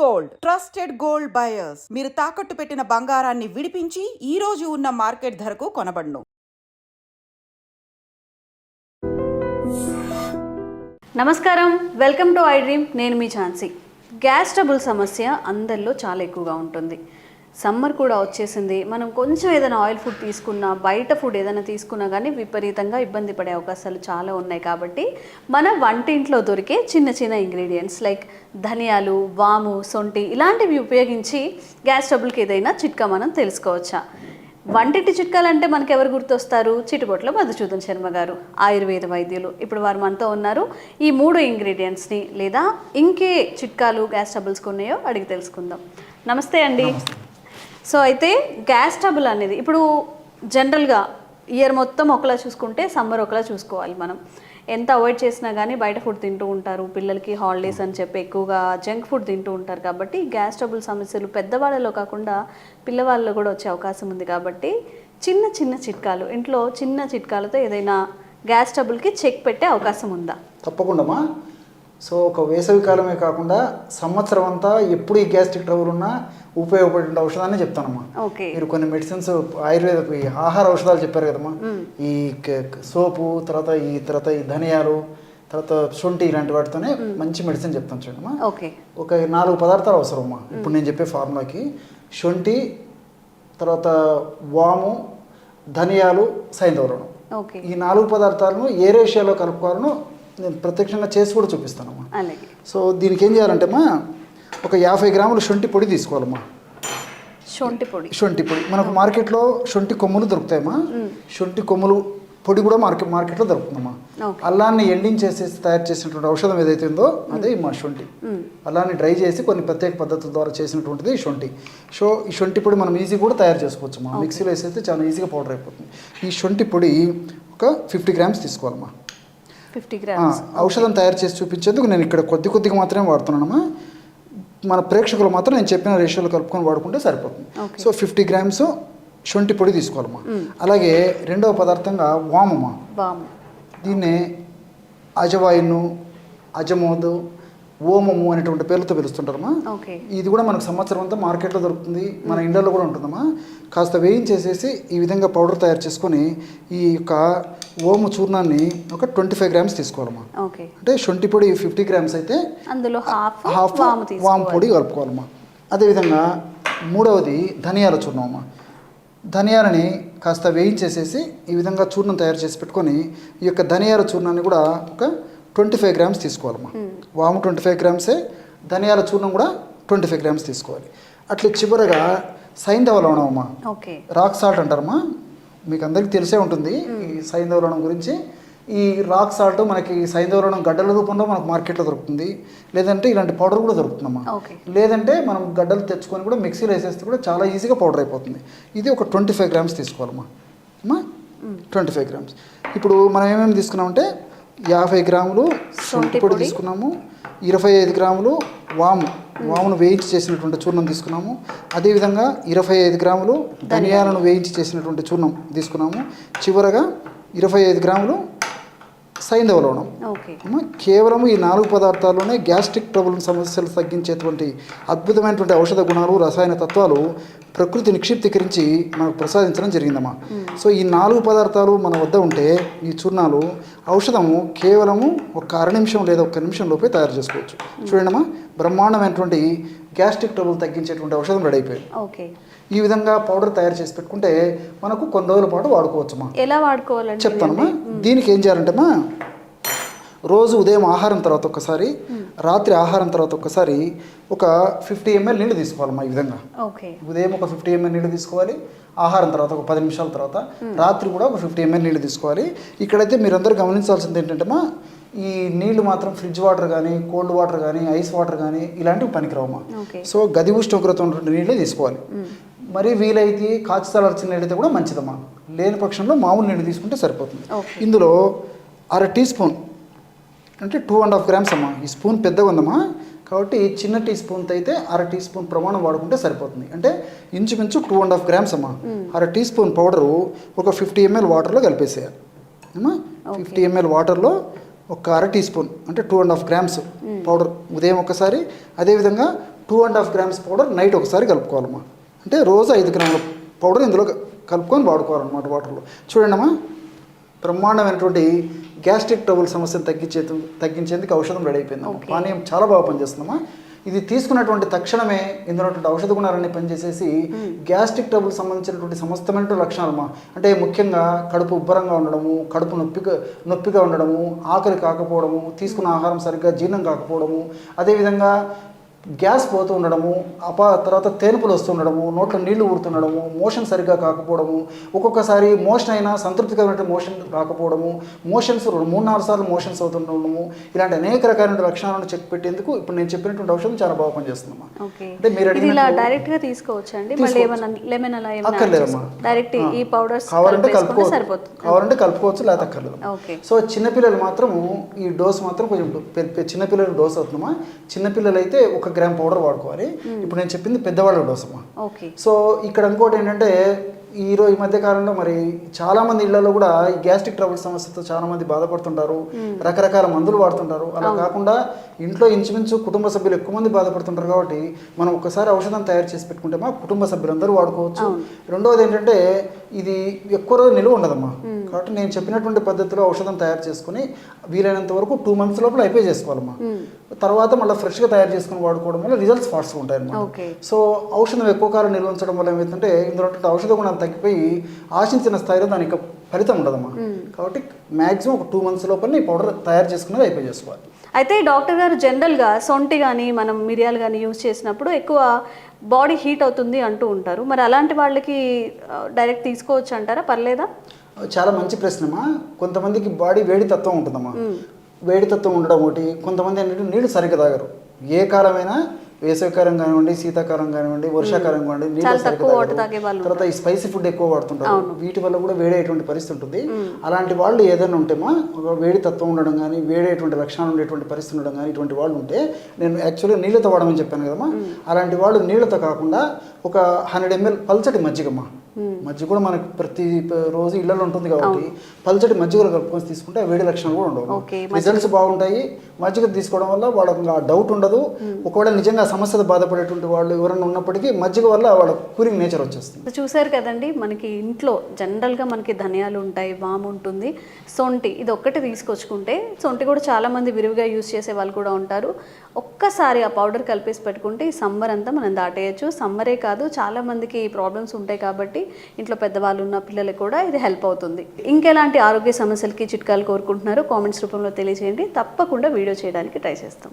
Gold trusted gold buyers. మీరు తాకట్టు పెట్టిన బంగారాన్ని విడిపించి ఈ రోజు ఉన్న మార్కెట్ ధరకు కొనబడును. నమస్కారం, వెల్కమ్ టు ఐ డ్రీమ్. నేను మీ ఝాన్సీ. గ్యాస్ ట్రబుల్ సమస్య అందరిలో చాలా ఎక్కువగా ఉంటుంది. సమ్మర్ కూడా వచ్చేసింది. మనం కొంచెం ఏదైనా ఆయిల్ ఫుడ్ తీసుకున్నా, బయట ఫుడ్ ఏదైనా తీసుకున్నా కానీ విపరీతంగా ఇబ్బంది పడే అవకాశాలు చాలా ఉన్నాయి. కాబట్టి మన వంటింట్లో దొరికే చిన్న చిన్న ఇంగ్రీడియంట్స్ లైక్ ధనియాలు, వాము, సొంటి ఇలాంటివి ఉపయోగించి గ్యాస్ ట్రబుల్కి ఏదైనా చిట్కా మనం తెలుసుకోవచ్చా? వంటింటి చిట్కాలంటే మనకు ఎవరు గుర్తొస్తారు? చిటుబొట్ల మధుసూదన్ శర్మ గారు, ఆయుర్వేద వైద్యులు. ఇప్పుడు వారు మనతో ఉన్నారు. ఈ 3 ఇంగ్రీడియంట్స్ని లేదా ఇంకే చిట్కాలు గ్యాస్ ట్రబుల్స్కి ఉన్నాయో అడిగి తెలుసుకుందాం. నమస్తే అండి. సో అయితే గ్యాస్ ట్రబుల్ అనేది ఇప్పుడు జనరల్గా ఇయర్ మొత్తం ఒకలా చూసుకుంటే సమ్మర్ ఒకలా చూసుకోవాలి. మనం ఎంత అవాయిడ్ చేసినా కానీ బయట ఫుడ్ తింటూ ఉంటారు. పిల్లలకి హాలిడేస్ అని చెప్పి ఎక్కువగా జంక్ ఫుడ్ తింటూ ఉంటారు. కాబట్టి గ్యాస్ ట్రబుల్ సమస్యలు పెద్దవాళ్ళలో కాకుండా పిల్లవాళ్ళలో కూడా వచ్చే అవకాశం ఉంది. కాబట్టి చిన్న చిన్న చిట్కాలు, ఇంట్లో చిన్న చిట్కాలతో ఏదైనా గ్యాస్ ట్రబుల్కి చెక్ పెట్టే అవకాశం ఉందా? తప్పకుండా. సో ఒక వేసవి కాలమే కాకుండా సంవత్సరం అంతా ఎప్పుడు ఈ గ్యాస్ట్రిక్ ట్రబుల్ ఉన్నా ఉపయోగపడే ఔషధాన్ని చెప్తానమ్మా. మీరు కొన్ని మెడిసిన్స్ ఆయుర్వేద ఆహార ఔషధాలు చెప్పారు కదమ్మా, ఈ సోపు, తర్వాత ఈ ధనియాలు, తర్వాత శొంఠి ఇలాంటి వాటితోనే మంచి మెడిసిన్ చెప్తాను చూడమ్మా. ఒక 4 పదార్థాలు అవసరమ్మా. ఇప్పుడు నేను చెప్పే ఫార్ములాకి శొంఠి, తర్వాత వాము, ధనియాలు, సైంధవరణం, ఈ 4 పదార్థాలను ఏ రేషియోలో కలుపుకోవాలను నేను ప్రత్యక్షంగా చేసి కూడా చూపిస్తానమ్మా. సో దీనికి ఏం చేయాలంటే అమ్మా, ఒక 50 గ్రాములు శొంఠి పొడి తీసుకోవాలమ్మా. శొంఠి పొడి మనకు మార్కెట్లో శొంఠి కొమ్ములు దొరుకుతాయమ్మా. శొంఠి కొమ్ములు పొడి కూడా మార్కెట్లో దొరుకుతుందమ్మా. అల్లాన్ని ఎండించేసి తయారు చేసినటువంటి ఔషధం ఏదైతే ఉందో అదే మా శొంఠి. అల్లాన్ని డ్రై చేసి కొన్ని ప్రత్యేక పద్ధతుల ద్వారా చేసినటువంటిది ఈ శొంఠి. సో ఈ శొంఠి పొడి మనం ఈజీ కూడా తయారు చేసుకోవచ్చు అమ్మా. మిక్సీలో వేసేస్తే చాలా ఈజీగా పౌడర్ అయిపోతుంది. ఈ శొంఠి పొడి ఒక 50 గ్రామ్స్ తీసుకోవాలమ్మా. 50 గ్రామ్స్ ఔషధం తయారు చేసి చూపించేందుకు నేను ఇక్కడ కొద్దిగా మాత్రమే వాడుతున్నానమ్మా. మన ప్రేక్షకులు మాత్రం నేను చెప్పిన రేషియోలో కలుపుకొని వాడుకుంటే సరిపోతుంది. సో 50 గ్రామ్స్ శొంఠి పొడి తీసుకోవాలమ్మా. అలాగే రెండవ పదార్థంగా వామమ్మా. దీన్నే అజవాయిను, అజమోదు, ఓమము అనేటువంటి పేర్లతో పిలుస్తుంటారమ్మా. ఇది కూడా మనకు సంవత్సరం అంతా మార్కెట్లో దొరుకుతుంది, మన ఇండ్లలో కూడా ఉంటుందమ్మా. కాస్త వేయించేసేసి ఈ విధంగా పౌడర్ తయారు చేసుకొని ఈ యొక్క ఓము చూర్ణాన్ని ఒక 25 గ్రామ్స్ తీసుకోవాలమ్మా. అంటే శొంఠి పొడి 50 గ్రామ్స్ అయితే అందులో హాఫ్ వాము పొడి కలుపుకోవాలమ్మా. అదేవిధంగా మూడవది ధనియాల చూర్ణం అమ్మా. ధనియాలని కాస్త వేయించేసేసి ఈ విధంగా చూర్ణం తయారు చేసి పెట్టుకొని ఈ యొక్క ధనియాల చూర్ణాన్ని కూడా ఒక 25 గ్రామ్స్ తీసుకోవాలమ్మా. వాము 25 గ్రామ్సే, ధనియాల చూర్ణం కూడా 25 గ్రామ్స్ తీసుకోవాలి. అట్లా చివరగా సైంధవ లవణం అమ్మా. రాక్ సాల్ట్ అంటారమ్మా, మీకు అందరికీ తెలిసే ఉంటుంది ఈ సైంధవ లవణం గురించి. ఈ రాక్ సాల్ట్ మనకి సైంధవ లవణం గడ్డల రూపంలో మనకు మార్కెట్లో దొరుకుతుంది, లేదంటే ఇలాంటి పౌడర్ కూడా దొరుకుతుందమ్మా. లేదంటే మనం గడ్డలు తెచ్చుకొని కూడా మిక్సీలో వేసేస్తే కూడా చాలా ఈజీగా పౌడర్ అయిపోతుంది. ఇది ఒక 25 గ్రామ్స్ తీసుకోవాలమ్మా. 25 గ్రామ్స్. ఇప్పుడు మనం ఏమేమి తీసుకున్నామంటే 50 గ్రాములు శొంఠి పొడి తీసుకున్నాము, 25 గ్రాములు వామును వేయించి చేసినటువంటి చూర్ణం తీసుకున్నాము. అదేవిధంగా 25 గ్రాములు ధనియాలను వేయించి చేసినటువంటి చూర్ణం తీసుకున్నాము. చివరగా 25 గ్రాములు సైంధవ లవణం. కేవలం ఈ 4 పదార్థాల్లోనే గ్యాస్ట్రిక్ ట్రబుల్ సమస్యలు తగ్గించేటువంటి అద్భుతమైనటువంటి ఔషధ గుణాలు, రసాయన తత్వాలు ప్రకృతి నిక్షిప్తీకరించి మనకు ప్రసాదించడం జరిగిందమ్మా. సో ఈ 4 పదార్థాలు మన వద్ద ఉంటే ఈ చూర్ణాలు ఔషధము కేవలము ఒక 1/2 నిమిషం లేదా 1 నిమిషం లోపే తయారు చేసుకోవచ్చు. చూడండమ్మా, బ్రహ్మాండమైనటువంటి గ్యాస్ట్రిక్ ట్రబుల్ తగ్గించేటువంటి ఔషధం రెడీ అయిపోయింది. ఈ విధంగా పౌడర్ తయారు చేసి పెట్టుకుంటే మనకు కొన్ని రోజుల పాటు వాడుకోవచ్చమ్మా. ఎలా వాడుకోవాలంటే చెప్తానమ్మా. దీనికి ఏం చేయాలంటేమ్మా, రోజు ఉదయం ఆహారం తర్వాత ఒక్కసారి, రాత్రి ఆహారం తర్వాత ఒక్కసారి ఒక 50 ml నీళ్ళు తీసుకోవాలమ్మా. ఈ విధంగా ఉదయం ఒక 50 ml నీళ్ళు తీసుకోవాలి, ఆహారం తర్వాత ఒక 10 నిమిషాల తర్వాత, రాత్రి కూడా ఒక 50 ml నీళ్ళు తీసుకోవాలి. ఇక్కడైతే మీరందరూ గమనించాల్సింది ఏంటంటే ఈ నీళ్లు మాత్రం ఫ్రిడ్జ్ వాటర్ కానీ, కోల్డ్ వాటర్ కానీ, ఐస్ వాటర్ కానీ ఇలాంటివి పనికిరావమ్మా. సో గది ఉష్ణోగ్రత ఉన్నటువంటి నీళ్ళే తీసుకోవాలి. మరి వీలైతే కాచి చల్లార్చిన నీళ్ళైతే కూడా మంచిదమ్మా. లేని పక్షంలో మామూలు నీళ్ళు తీసుకుంటే సరిపోతుంది. ఇందులో 1/2 టీ స్పూన్ అంటే 2.5 గ్రామ్స్ అమ్మా. ఈ స్పూన్ పెద్దగా ఉందమ్మా, కాబట్టి చిన్న టీ స్పూన్తో అయితే 1/2 టీ స్పూన్ ప్రమాణం వాడుకుంటే సరిపోతుంది. అంటే ఇంచుమించు 2.5 గ్రామ్స్ అమ్మా. 1/2 టీ స్పూన్ పౌడరు ఒక 50 ml వాటర్లో కలిపేసేయాలి అమ్మా. 50 ml వాటర్లో ఒక 1/2 టీ స్పూన్ అంటే 2.5 గ్రామ్స్ పౌడర్ ఉదయం ఒకసారి, అదేవిధంగా 2.5 గ్రామ్స్ పౌడర్ నైట్ ఒకసారి కలుపుకోవాలమ్మా. అంటే రోజు 5 గ్రాముల పౌడర్ ఇందులో కలుపుకొని వాడుకోవాలన్నమాట వాటర్లో. చూడండి అమ్మా, బ్రహ్మాండమైనటువంటి గ్యాస్ట్రిక్ ట్రబుల్ సమస్యను తగ్గించేందుకు ఔషధం రెడీ అయిపోయింది. పానీయం చాలా బాగా పనిచేస్తుందమ్మా. ఇది తీసుకున్నటువంటి తక్షణమే ఇందులో ఔషధ గుణాలన్నీ పనిచేసేసి గ్యాస్ట్రిక్ ట్రబుల్ సంబంధించినటువంటి సమస్తమైన లక్షణాలమ్మా. అంటే ముఖ్యంగా కడుపు ఉబ్బరంగా ఉండడము, కడుపు నొప్పిగా ఉండడము, ఆకలి కాకపోవడము, తీసుకున్న ఆహారం సరిగ్గా జీర్ణం కాకపోవడము, అదేవిధంగా గ్యాస్ పోతూ ఉండడము, తర్వాత తేనుపులు వస్తుండడము, నోట్లో నీళ్లు ఊరుతుండడము, మోషన్ సరిగ్గా కాకపోవడము, ఒక్కొక్కసారి మోషన్ అయినా సంతృప్తికరమైన మోషన్ రాకపోవడము, మోషన్స్ 3-4 సార్లు మోషన్స్ అవుతుండడము, ఇలాంటి అనేక రకాలైన లక్షణాలను చెక్ పెట్టేందుకు ఇప్పుడు నేను చెప్పినటువంటి ఔషధం చాలా బాగా పనిచేస్తుందమ్మా. అంటే మీరు ఇలా డైరెక్ట్ గా తీసుకోవచ్చండి, మళ్ళీ ఏమైనా లెమన్ అలా ఏమైనా అక్కర్లేదమ్మా. డైరెక్ట్ ఈ పౌడర్స్ కావాలంటే కలుపుకోవచ్చు, లేకపోతే అక్కర్లేదు. సో చిన్నపిల్లలు మాత్రం ఈ డోస్ మాత్రం కొంచెం చిన్నపిల్లలు డోస్ అవుతుందమ్మా. చిన్నపిల్లలు అయితే 1 గ్రామ్ పౌడర్ వాడుకోవాలి. ఇప్పుడు నేను చెప్పింది పెద్దవాళ్ళ డోస్ అమ్మా. సో ఇక్కడ ఇంకోటి ఏంటంటే ఈ మధ్య కాలంలో మరి చాలా మంది ఇళ్లలో కూడా ఈ గ్యాస్ట్రిక్ ట్రబుల్ సమస్యతో చాలా మంది బాధపడుతుంటారు, రకరకాల మందులు వాడుతుంటారు. అలా కాకుండా ఇంట్లో ఇంచుమించు కుటుంబ సభ్యులు ఎక్కువ మంది బాధపడుతుంటారు కాబట్టి మనం ఒకసారి ఔషధం తయారు చేసి పెట్టుకుంటే మా కుటుంబ సభ్యులందరూ వాడుకోవచ్చు. రెండవది ఏంటంటే ఇది ఎక్కువ రోజు నిలువ ఉండదమ్మా. కాబట్టి నేను చెప్పినటువంటి పద్ధతిలో ఔషధం తయారు చేసుకుని వీలైనంత వరకు 2 months లోపల అయిపోయి చేసుకోవాలమ్మా. తర్వాత మళ్ళీ ఫ్రెష్గా తయారు చేసుకుని వాడుకోవడం వల్ల రిజల్ట్స్ ఫాస్ట్గా ఉంటాయి అన్నమాట. సో ఔషధం ఎక్కువ కాలం నిల్వ ఉంచడం వల్ల ఏమైందంటే ఇందులో ఔషధ గుణాలు తగ్గిపోయి ఆశించిన స్థాయిలో దానికి ఫలితం ఉండదమ్మా. కాబట్టి మ్యాక్సిమం ఒక 2 months లోపల ఈ పౌడర్ తయారు చేసుకున్నది అయిపోయి చేసుకోవాలి. అయితే డాక్టర్ గారు జనరల్గా సొంటి కానీ మనం మిరియాలు కానీ యూజ్ చేసినప్పుడు ఎక్కువ బాడీ హీట్ అవుతుంది అంటూ ఉంటారు. మరి అలాంటి వాళ్ళకి డైరెక్ట్ తీసుకోవచ్చు అంటారా, పర్లేదా? చాలా మంచి ప్రశ్నమ్మా. కొంతమందికి బాడీ వేడి తత్వం ఉంటుందమ్మా. వేడి తత్వం ఉండడం ఒకటి. కొంతమంది ఏంటంటే నీళ్లు సరిగ్గా తాగరు. ఏ కాలమైనా వేసవికాలం కానివ్వండి, శీతాకాలం కానివ్వండి, వర్షాకాలం కానివ్వండి, నీళ్ళు సరిగ్గా తాగరు. తర్వాత ఈ స్పైసీ ఫుడ్ ఎక్కువ వాడుతుంటారు. వీటి వల్ల కూడా వేడేటువంటి పరిస్థితి ఉంటుంది. అలాంటి వాళ్ళు ఏదైనా ఉంటేమా వేడి తత్వం ఉండడం కానీ, వేడేటువంటి లక్షణాలు ఉండేటువంటి పరిస్థితి ఉండడం కానీ, ఇటువంటి వాళ్ళు ఉంటే నేను యాక్చువల్గా నీళ్ళతో వాడమని చెప్పాను కదమ్మా. అలాంటి వాళ్ళు నీళ్ళతో కాకుండా ఒక 100 ml పల్చటి మజ్జిగమ్మా. మజ్జిగ కూడా మనకి ప్రతి రోజు ఇళ్లలో ఉంటుంది కాబట్టి పల్చటి మజ్జిగలు కలుపుకొని తీసుకుంటే వేడి లక్షణాలు కూడా ఉండవు. రిజల్ట్స్ బాగుంటాయి. మజ్జిగ తీసుకోవడం వల్ల వాళ్ళకి ఆ డౌట్ ఉండదు. ఒకవేళ నిజంగా సమస్యతో బాధపడేటువంటి వాళ్ళు ఎవరైనా ఉన్నప్పటికీ మజ్జిగ వల్ల వాళ్ళ కూలింగ్ నేచర్ వచ్చేస్తుంది. చూసారు కదండి, మనకి ఇంట్లో జనరల్గా మనకి ధనియాలు ఉంటాయి, వాము ఉంటుంది, సొంటి, ఇది ఒక్కటి తీసుకొచ్చుకుంటే, సొంటి కూడా చాలామంది విరివిగా యూజ్ చేసే వాళ్ళు కూడా ఉంటారు. ఒక్కసారి ఆ పౌడర్ కలిపేసి పెట్టుకుంటే ఈ సమ్మర్ అంతా మనం దాటేయచ్చు. సమ్మరే కాదు, చాలామందికి ప్రాబ్లమ్స్ ఉంటాయి కాబట్టి ఇంట్లో పెద్దవాళ్ళు ఉన్న పిల్లలకు కూడా ఇది హెల్ప్ అవుతుంది. ఇంకెలాంటి ఆరోగ్య సమస్యలకి చిట్కాలు కోరుకుంటున్నారో కామెంట్స్ రూపంలో తెలియజేయండి. తప్పకుండా వీడియో చేయడానికి ట్రై చేస్తాం.